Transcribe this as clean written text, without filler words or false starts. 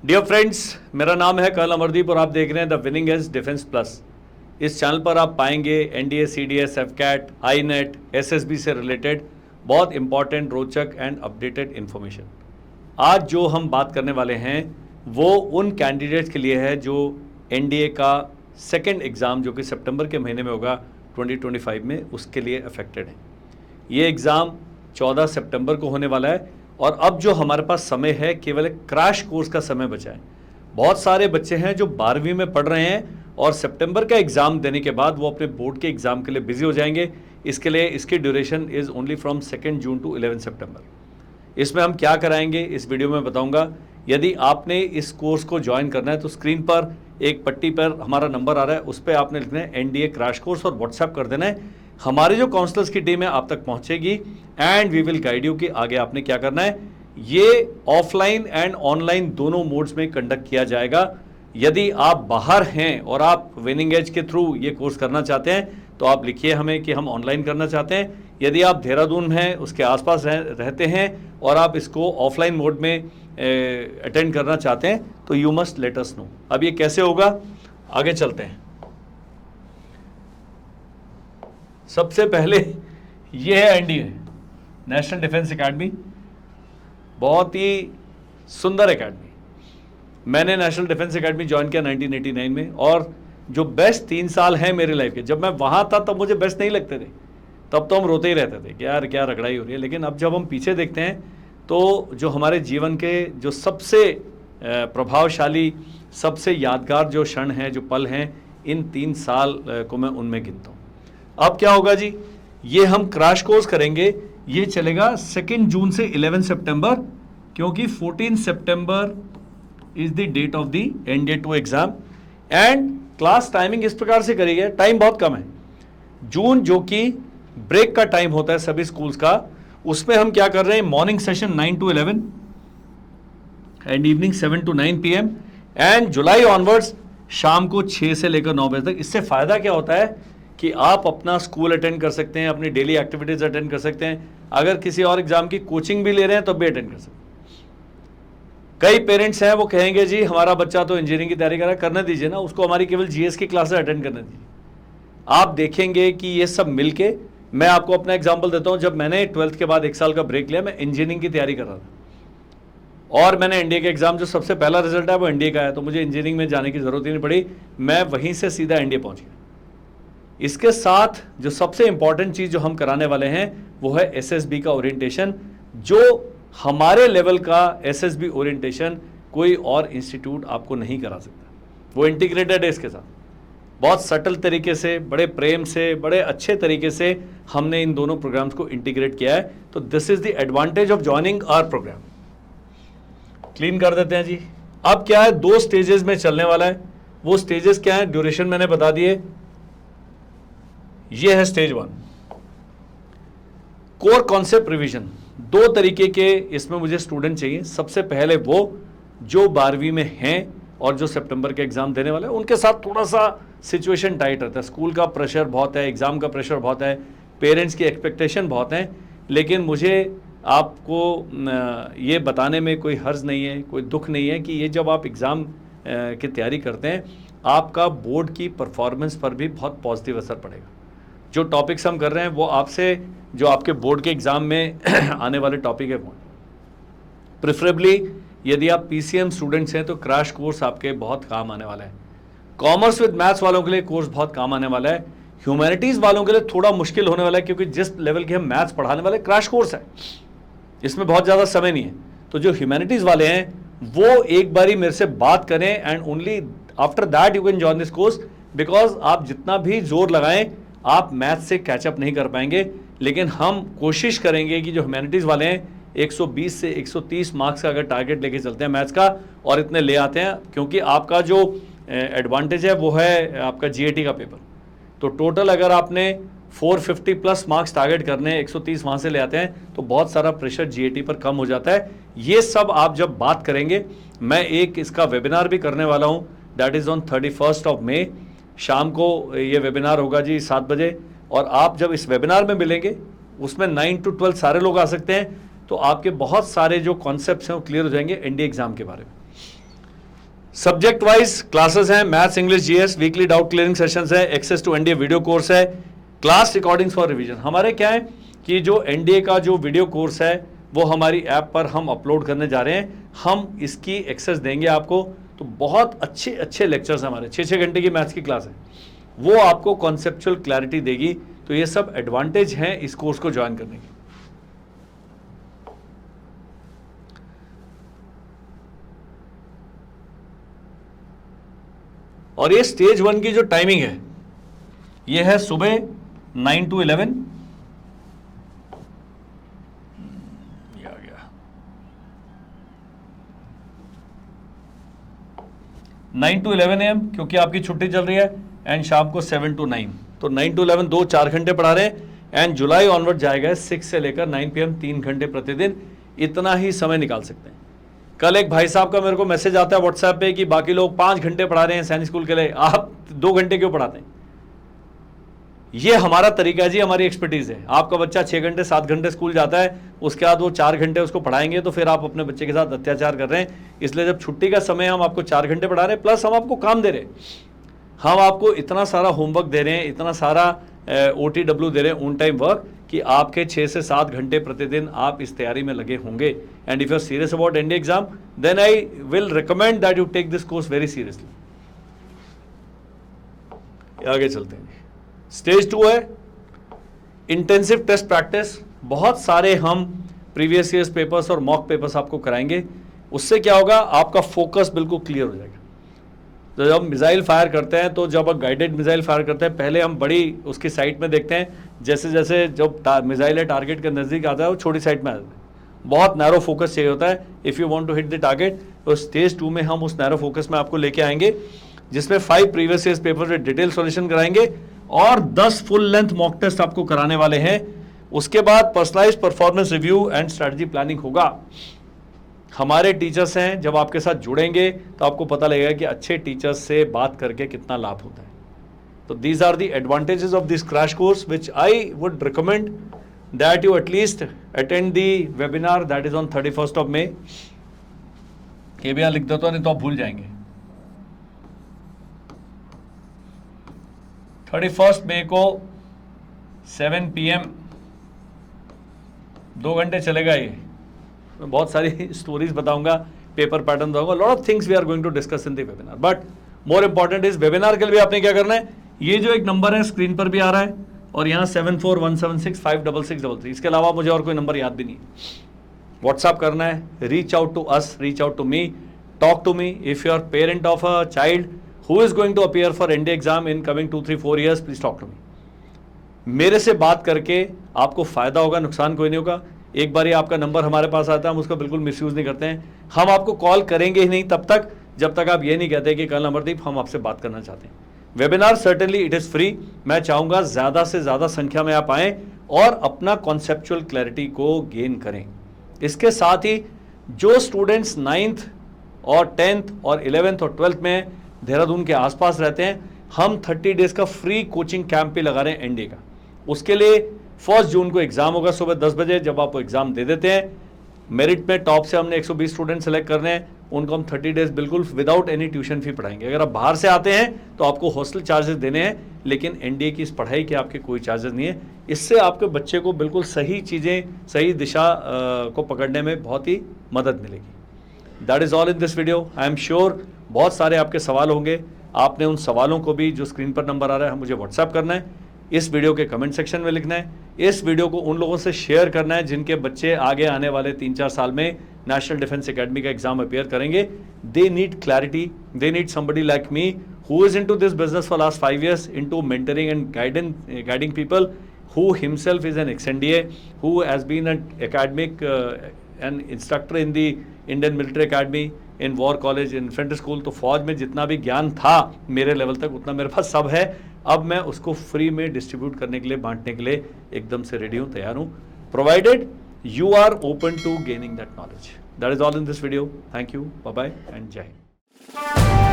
Dear friends, मेरा नाम है कर्नल अमरदीप और आप देख रहे हैं the winning edge defence plus. इस चैनल पर आप पाएंगे NDA, CDS, AFCAT, INET, SSB से रिलेटेड बहुत इंपॉर्टेंट, रोचक एंड अपडेटेड इन्फॉर्मेशन। आज जो हम बात करने वाले हैं वो उन कैंडिडेट्स के लिए है जो एनडीए का सेकेंड एग्ज़ाम जो कि सितंबर के महीने में होगा 2025 में, उसके लिए अफेक्टेड है। ये एग्ज़ाम 14 सितंबर को होने वाला है और अब जो हमारे पास समय है केवल एक क्रैश कोर्स का समय बचा है। बहुत सारे बच्चे हैं जो 12वीं में पढ़ रहे हैं और सितंबर का एग्ज़ाम देने के बाद वो अपने बोर्ड के एग्ज़ाम के लिए बिजी हो जाएंगे। इसके लिए इसकी duration is only from 2 June to 11 September. इसमें हम क्या कराएंगे इस वीडियो में बताऊंगा। यदि आपने इस कोर्स को ज्वाइन करना है तो स्क्रीन पर एक पट्टी पर हमारा नंबर आ रहा है, उस पर आपने लिखना है एनडीए क्रैश कोर्स और व्हाट्सएप कर देना है। हमारी जो काउंसलर्स की टीम है आप तक पहुंचेगी and we will guide you कि आगे आपने क्या करना है। ये ऑफलाइन एंड ऑनलाइन दोनों मोड्स में कंडक्ट किया जाएगा। यदि आप बाहर हैं और आप विनिंग एज के थ्रू ये कोर्स करना चाहते हैं तो आप लिखिए हमें कि हम ऑनलाइन करना चाहते हैं। यदि आप देहरादून में हैं, उसके आसपास रहते हैं और आप इसको ऑफलाइन मोड में अटेंड करना चाहते हैं तो you must let us know. अब ये कैसे होगा, आगे चलते हैं। सबसे पहले ये है एनडीए, नेशनल डिफेंस एकेडमी। बहुत ही सुंदर एकेडमी। मैंने नेशनल डिफेंस एकेडमी ज्वाइन किया 1989 में और जो बेस्ट 3 साल हैं मेरे लाइफ के, जब मैं वहाँ था तब मुझे बेस्ट नहीं लगते थे, तब तो हम रोते ही रहते थे कि यार क्या रगड़ाई हो रही है। लेकिन अब जब हम पीछे देखते हैं तो जो हमारे जीवन के जो सबसे प्रभावशाली, सबसे यादगार जो क्षण हैं, जो पल हैं, इन 3 साल को मैं उनमें गिनता हूँ। अब क्या होगा जी, ये हम क्रैश कोर्स करेंगे। ये चलेगा 2 जून से 11 सितंबर, क्योंकि 14 September is the date of the NDA 2 exam. And class timing इस प्रकार से करी है, टाइम बहुत कम है। जून जो कि ब्रेक का टाइम होता है सभी स्कूल्स का, उसमें हम क्या कर रहे हैं, morning session 9 to 11 and evening 7 to 9 PM। And July onwards शाम को 6 से लेकर 9 बजे तक। इससे फायदा क्या होता है कि आप अपना स्कूल अटेंड कर सकते हैं, अपनी डेली एक्टिविटीज अटेंड कर सकते हैं। अगर किसी और एग्जाम की कोचिंग भी ले रहे हैं तो भी अटेंड कर सकते हैं। कई पेरेंट्स हैं वो कहेंगे जी हमारा बच्चा तो इंजीनियरिंग की तैयारी कर रहा है, करने दीजिए ना, उसको हमारी केवल जीएस की क्लासेस अटेंड करने दीजिए। आप देखेंगे कि ये सब मिलके, मैं आपको अपना एग्जाम्पल देता हूँ। जब मैंने 12th के बाद 1 साल का ब्रेक लिया, मैं इंजीनियरिंग की तैयारी कर रहा था और मैंने एनडीए के एग्जाम, जो सबसे पहला रिजल्ट है वो एनडीए का है, तो मुझे इंजीनियरिंग में जाने की जरूरत ही नहीं पड़ी। मैं वहीं से सीधा एनडीए पहुंच गया। इसके साथ जो सबसे इंपॉर्टेंट चीज जो हम कराने वाले हैं वो है एसएसबी का ओरिएंटेशन। जो हमारे लेवल का एसएसबी ओरिएंटेशन कोई और इंस्टीट्यूट आपको नहीं करा सकता। वो इंटीग्रेटेड है इसके साथ, बहुत सटल तरीके से, बड़े प्रेम से, बड़े अच्छे तरीके से हमने इन दोनों प्रोग्राम्स को इंटीग्रेट किया है। तो this is the advantage of joining our program. Clean कर देते हैं जी। अब क्या है, 2 स्टेजेस में चलने वाला है। वो स्टेजेस क्या है, ड्यूरेशन मैंने बता दिए। ये है स्टेज 1, कोर कॉन्सेप्ट रिवीजन। 2 तरीके के इसमें मुझे स्टूडेंट चाहिए। सबसे पहले वो जो 12वीं में हैं और जो सितंबर के एग्जाम देने वाले हैं, उनके साथ थोड़ा सा सिचुएशन टाइट रहता है। स्कूल का प्रेशर बहुत है, एग्जाम का प्रेशर बहुत है, पेरेंट्स की एक्सपेक्टेशन बहुत है। लेकिन मुझे आपको ये बताने में कोई हर्ज नहीं है, कोई दुख नहीं है कि ये जब आप एग्ज़ाम की तैयारी करते हैं, आपका बोर्ड की परफॉर्मेंस पर भी बहुत पॉजिटिव असर पड़ेगा। जो टॉपिक्स हम कर रहे हैं वो आपसे, जो आपके बोर्ड के एग्ज़ाम में आने वाले टॉपिक है वो प्रेफरेबली, यदि आप पीसीएम स्टूडेंट्स हैं तो क्रैश कोर्स आपके बहुत काम आने वाला है। कॉमर्स विद मैथ्स वालों के लिए कोर्स बहुत काम आने वाला है। ह्यूमैनिटीज़ वालों के लिए थोड़ा मुश्किल होने वाला है, क्योंकि जिस लेवल के हम मैथ्स पढ़ाने वाले, क्रैश कोर्स है, इसमें बहुत ज़्यादा समय नहीं है। तो जो ह्यूमैनिटीज़ वाले हैं वो एक बारी मेरे से बात करें and only after that you can join this course. Because आप जितना भी जोर लगाएं आप मैथ्स से कैचअप नहीं कर पाएंगे। लेकिन हम कोशिश करेंगे कि जो ह्यूमैनिटीज़ वाले हैं 120 से 130 मार्क्स का अगर टारगेट लेके चलते हैं मैथ्स का और इतने ले आते हैं, क्योंकि आपका जो एडवांटेज है वो है आपका जीएटी का पेपर। तो टोटल अगर आपने 450 प्लस मार्क्स टारगेट करने, 130 वहाँ से ले आते हैं तो बहुत सारा प्रेशर जीएटी पर कम हो जाता है। ये सब आप जब बात करेंगे, मैं एक इसका वेबिनार भी करने वाला हूँ, दैट इज़ ऑन 31 मई। शाम को ये वेबिनार होगा जी 7 बजे। और आप जब इस वेबिनार में मिलेंगे, उसमें 9 to 12 सारे लोग आ सकते हैं, तो आपके बहुत सारे जो कॉन्सेप्ट्स हैं वो क्लियर हो जाएंगे एनडीए एग्जाम के बारे में। सब्जेक्ट वाइज क्लासेस हैं, maths, English, GS, weekly doubt clearing sessions है, access to NDA video course है, क्लास रिकॉर्डिंग्स फॉर रिवीजन। हमारे क्या है कि जो एनडीए का जो वीडियो कोर्स है वो हमारी ऐप पर हम अपलोड करने जा रहे हैं, हम इसकी एक्सेस देंगे आपको। तो बहुत अच्छे अच्छे लेक्चर्स हमारे 6-6 घंटे की मैथ्स की क्लास है, वो आपको कॉन्सेप्चुअल क्लैरिटी देगी। तो ये सब एडवांटेज हैं इस कोर्स को ज्वाइन करने के। और ये स्टेज 1 की जो टाइमिंग है ये है सुबह 9 to 11, ये आ गया 9 to 11 AM, क्योंकि आपकी छुट्टी चल रही है, एंड शाम को 7 to 9। तो 9 to 11 2-4 घंटे पढ़ा रहे हैं, एंड जुलाई ऑनवर्ड जाएगा 6 से लेकर 9 PM 3 घंटे प्रतिदिन, इतना ही समय निकाल सकते हैं। कल एक भाई साहब का मेरे को मैसेज आता है व्हाट्सएप पे कि बाकी लोग 5 घंटे पढ़ा रहे हैं सैनिक स्कूल के लिए, आप 2 घंटे क्यों पढ़ाते हैं? ये हमारा तरीका है जी, हमारी एक्सपर्टीज है। आपका बच्चा 6 घंटे 7 घंटे स्कूल जाता है, उसके बाद वो 4 घंटे उसको पढ़ाएंगे, तो फिर आप अपने बच्चे के साथ अत्याचार कर रहे हैं। इसलिए जब छुट्टी का समय हम आपको 4 घंटे पढ़ा रहे हैं, प्लस हम आपको काम दे रहे हैं, हम आपको इतना सारा होमवर्क दे रहे हैं, इतना सारा OTW दे रहे हैं, ऑन टाइम वर्क, कि आपके 6 से 7 घंटे प्रतिदिन आप इस तैयारी में लगे होंगे। And if you are serious about NDA exam, then I will recommend that you take this course very seriously. आगे चलते हैं। स्टेज 2 है इंटेंसिव टेस्ट प्रैक्टिस। बहुत सारे हम प्रीवियस ईयर्स पेपर्स और मॉक पेपर्स आपको कराएंगे। उससे क्या होगा, आपका फोकस बिल्कुल क्लियर हो जाएगा। तो जब मिसाइल फायर करते हैं, तो जब गाइडेड मिसाइल फायर करते हैं, पहले हम बड़ी उसकी साइट में देखते हैं, जैसे जैसे जब मिसाइल है टारगेट के नज़दीक आता है वो छोटी साइट में आ जाता है। बहुत नैरो फोकस चाहिए होता है if you want to hit the target. तो स्टेज 2 में हम उस नैरो फोकस में आपको लेके आएंगे, जिसमें 5 प्रीवियस ईयर्स पेपर में डिटेल सॉल्यूशन कराएंगे और 10 फुल लेंथ मॉक टेस्ट आपको कराने वाले हैं। उसके बाद personalised performance review and strategy planning होगा। हमारे टीचर्स हैं, जब आपके साथ जुड़ेंगे तो आपको पता लगेगा कि अच्छे टीचर्स से बात करके कितना लाभ होता है। तो these are the advantages of this crash course which I would recommend that you at least attend the webinar that is on 31st of May। ये भी यहाँ लिख देता हूँ, नहीं तो आप भूल जाएंगे। 31st May को 7 PM 2 घंटे चलेगा ये। मैं बहुत सारी स्टोरीज बताऊंगा, पेपर पैटर्न बताऊंगा, lot of things we are going to discuss in the webinar. But more important is webinar के लिए आपने क्या करना है, ये जो एक नंबर है स्क्रीन पर भी आ रहा है, और यहाँ 7417656633, इसके अलावा मुझे और कोई नंबर याद भी नहीं है। व्हाट्सअप करना है, reach out to us, reach out to me, talk to me. If you are parent of a child who is going to appear for NDA exam in coming 2-3-4 years, please talk to me. मेरे से बात करके आपको फायदा होगा, नुकसान कोई नहीं होगा। एक बार ही आपका नंबर हमारे पास आता है, हम उसका बिल्कुल मिसयूज नहीं करते हैं। हम आपको कॉल करेंगे ही नहीं तब तक जब तक आप ये नहीं कहते कि कल अमरदीप हम आपसे बात करना चाहते हैं। Webinar certainly it is free. मैं चाहूँगा ज़्यादा से ज़्यादा संख्या में आप आएँ और अपना कॉन्सेप्चुअल क्लैरिटी को गेन करें। इसके साथ ही जो स्टूडेंट्स 9th और 10th और 11th और 12th में देहरादून के आसपास रहते हैं, हम 30 डेज का फ्री कोचिंग कैंप भी लगा रहे हैं एनडीए का। उसके लिए 1 जून को एग्जाम होगा सुबह 10 बजे। जब आप एग्जाम दे देते हैं, मेरिट में टॉप से हमने 120 स्टूडेंट सेलेक्ट करने हैं, उनको हम 30 डेज बिल्कुल विदाउट एनी ट्यूशन फी पढ़ाएंगे। अगर आप बाहर से आते हैं तो आपको हॉस्टल चार्जेस देने हैं, लेकिन एनडीए की इस पढ़ाई के आपके कोई चार्जेस नहीं है। इससे आपके बच्चे को बिल्कुल सही चीज़ें, सही दिशा को पकड़ने में बहुत ही मदद मिलेगी। That is all in this video. I am sure बहुत सारे आपके सवाल होंगे। आपने उन सवालों को भी, जो स्क्रीन पर नंबर आ रहा है, मुझे व्हाट्सएप करना है, इस वीडियो के कमेंट सेक्शन में लिखना है, इस वीडियो को उन लोगों से शेयर करना है जिनके बच्चे आगे आने वाले 3-4 साल में नेशनल डिफेंस एकेडमी का एग्जाम अपीयर करेंगे। They need clarity, they need somebody like me who is into this business for last 5 years, into mentoring and guiding people, who himself is an ex-NDA, who has been an academic an instructor in the Indian Military Academy, in War College, in Infantry School। तो फौज में जितना भी ज्ञान था मेरे level तक, उतना मेरे पास सब है। अब मैं उसको फ्री में डिस्ट्रीब्यूट करने के लिए, बांटने के लिए एकदम से रेडी हूँ, तैयार हूँ, provided you are open to gaining that knowledge. That is all in this video. Thank you. Bye bye and Jai Hind.